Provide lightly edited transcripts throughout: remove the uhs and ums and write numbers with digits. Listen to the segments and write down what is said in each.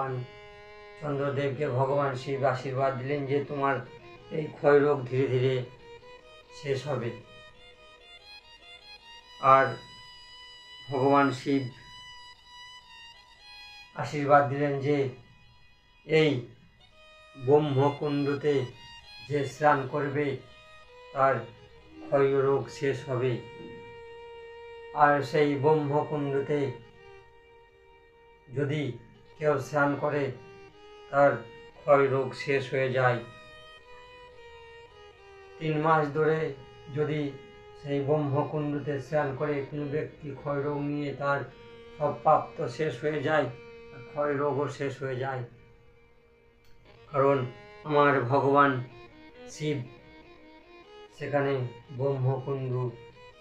ভগবান চন্দ্রদেবকে ভগবান শিব আশীর্বাদ দিলেন যে তোমার এই ক্ষয়রোগ ধীরে ধীরে শেষ হবে। আর ভগবান শিব আশীর্বাদ দিলেন যে এই ব্রহ্মকুণ্ডতে যে স্নান করবে তার ক্ষয়রোগ শেষ হবে। আর সেই ব্রহ্মকুণ্ডতে যদি কেউ স্নান করে তার ক্ষয়রোগ শেষ হয়ে যায়। 3 মাস ধরে যদি সেই ব্রহ্মকুণ্ডতে স্নান করে কোনো ব্যক্তি ক্ষয়রোগ নিয়ে তার সব পাপ তো শেষ হয়ে যায়, ক্ষয়রোগও শেষ হয়ে যায়। কারণ আমার ভগবান শিব সেখানে ব্রহ্মকুণ্ড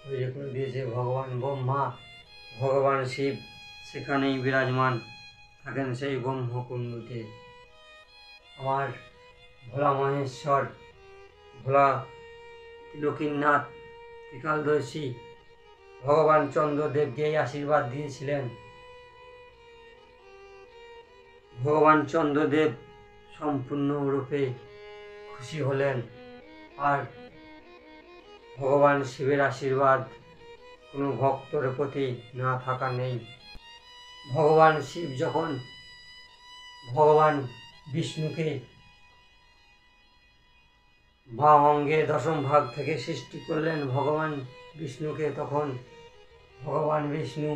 তৈরি করে দিয়েছে। ভগবান ব্রহ্মা, ভগবান শিব সেখানেই বিরাজমান থাকেন সেই ব্রহ্মকুণ্ডতে। আমার ভোলা মহেশ্বর, ভোলা ত্রিলোকীনাথ ত্রিকালদর্শী ভগবান চন্দ্রদেবকে এই আশীর্বাদ দিয়েছিলেন। ভগবান চন্দ্রদেব সম্পূর্ণরূপে খুশি হলেন। আর ভগবান শিবের আশীর্বাদ কোনো ভক্তর প্রতি না থাকা নেই। ভগবান শিব যখন ভগবান বিষ্ণুকে বাম অঙ্গে 10ম ভাগ থেকে সৃষ্টি করলেন ভগবান বিষ্ণুকে, তখন ভগবান বিষ্ণু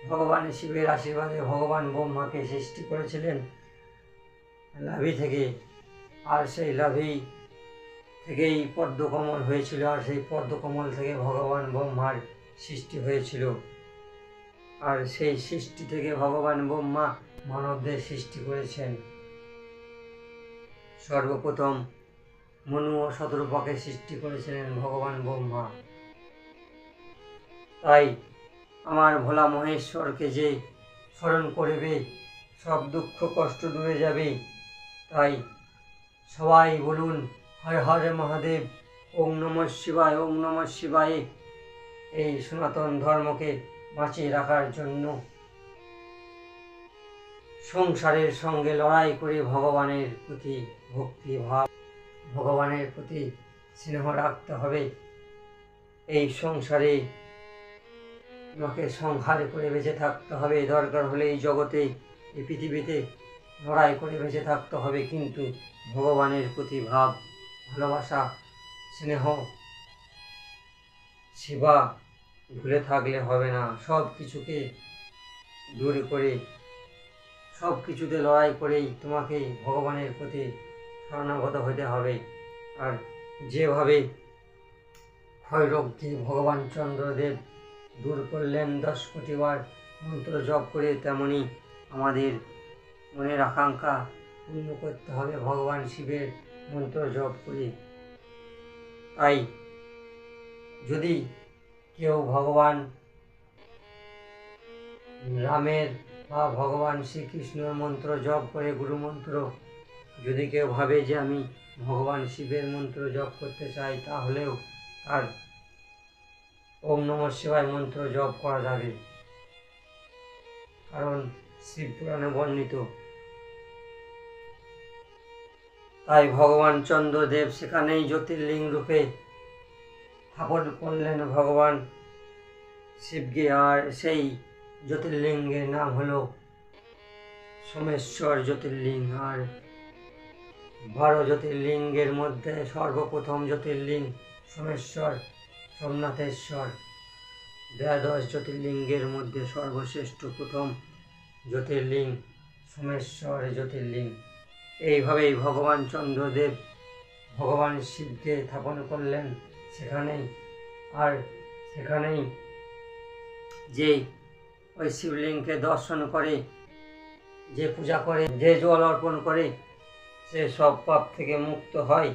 ভগবান শিবের আশীর্বাদে ভগবান ব্রহ্মাকে সৃষ্টি করেছিলেন লাভি থেকে। আর সেই লাভি থেকেই পদ্মকমল হয়েছিল, আর সেই পদ্মকমল থেকে ভগবান ব্রহ্মার সৃষ্টি হয়েছিল। আর সেই সৃষ্টি থেকে ভগবান ব্রহ্মা মানবদের সৃষ্টি করেছেন। সর্বপ্রথম মনু ও শতরূপাকে সৃষ্টি করেছিলেন ভগবান ব্রহ্মা। তাই আমার ভোলা মহেশ্বরকে যে স্মরণ করবে সব দুঃখ কষ্ট দূরে যাবে। তাই সবাই বলুন হর হর মহাদেব, ওম নমঃ শিবায়, ওম নমঃ শিবায়। এই সনাতন ধর্মকে বাঁচিয়ে রাখার জন্য সংসারের সঙ্গে লড়াই করে ভগবানের প্রতি ভক্তিভাব, ভগবানের প্রতি স্নেহ রাখতে হবে। এই সংসারে তোমাকে সংহার করে বেঁচে থাকতে হবে, দরকার হলে এই জগতে এই পৃথিবীতে লড়াই করে বেঁচে থাকতে হবে, কিন্তু ভগবানের প্রতি ভাব, ভালোবাসা, স্নেহ, সেবা ভুলে থাকলে হবে না। সব কিছুকে দূর করে সব কিছুতে লড়াই করেই তোমাকে ভগবানের প্রতি শরণাগত হতে হবে। আর যেভাবে ক্ষয়রোগকে ভগবান চন্দ্রদেব দূর করলেন 10 কোটি বার মন্ত্র জপ করে, তেমনি আমাদের মনের আকাঙ্ক্ষা পূর্ণ করতে হবে ভগবান শিবের মন্ত্র জপ করে। তাই যদি কেউ ভগবান রামের বা ভগবান শ্রীকৃষ্ণের মন্ত্র জপ করে, গুরুমন্ত্র, যদি কেউ ভাবে যে আমি ভগবান শিবের মন্ত্র জপ করতে চাই, তাহলেও তার ওম নমঃ শিবায় মন্ত্র জপ করা যাবে। কারণ শিব পুরাণে বর্ণিত। তাই ভগবান চন্দ্রদেব সেখানেই জ্যোতির্লিঙ্গ রূপে স্থাপন করলেন ভগবান শিবকে। আর সেই জ্যোতির্লিঙ্গের নাম হলো সোমেশ্বর জ্যোতির্লিঙ্গ। আর 12 জ্যোতির্লিঙ্গের মধ্যে সর্বপ্রথম জ্যোতির্লিঙ্গ সোমেশ্বর সোমনাথেশ্বর। 12 জ্যোতির্লিঙ্গের মধ্যে সর্বশ্রেষ্ঠ প্রথম জ্যোতির্লিঙ্গ সোমেশ্বর জ্যোতির্লিঙ্গ। এইভাবেই ভগবান চন্দ্রদেব ভগবান শিবকে স্থাপন করলেন সেখানেই। আর সেখানেই যে ওই শিবলিঙ্গকে দর্শন করে, যে পূজা করে, যে জল অর্পণ করে, সে সব পাপ থেকে মুক্ত হয়,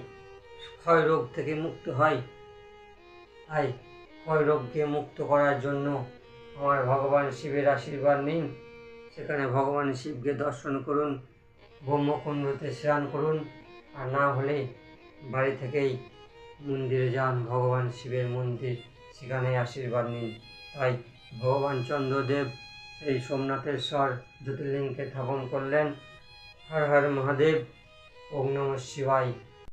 ক্ষয়রোগ থেকে মুক্ত হয়। তাই ক্ষয়রোগকে মুক্ত করার জন্য আমার ভগবান শিবের আশীর্বাদ নিন। সেখানে ভগবান শিবকে দর্শন করুন, ব্রহ্মকুণ্ডতে স্নান করুন। আর না হলে বাড়ি থেকেই মন্দিরে যান, ভগবান শিবের মন্দির, সেখানে আশীর্বাদ নিন। তাই ভগবান চন্দ্রদেব সেই সোমনাথেশ্বর জ্যোতির্লিঙ্গকে স্থাপন করলেন। হর হর মহাদেব। ওম নমঃ শিবায়।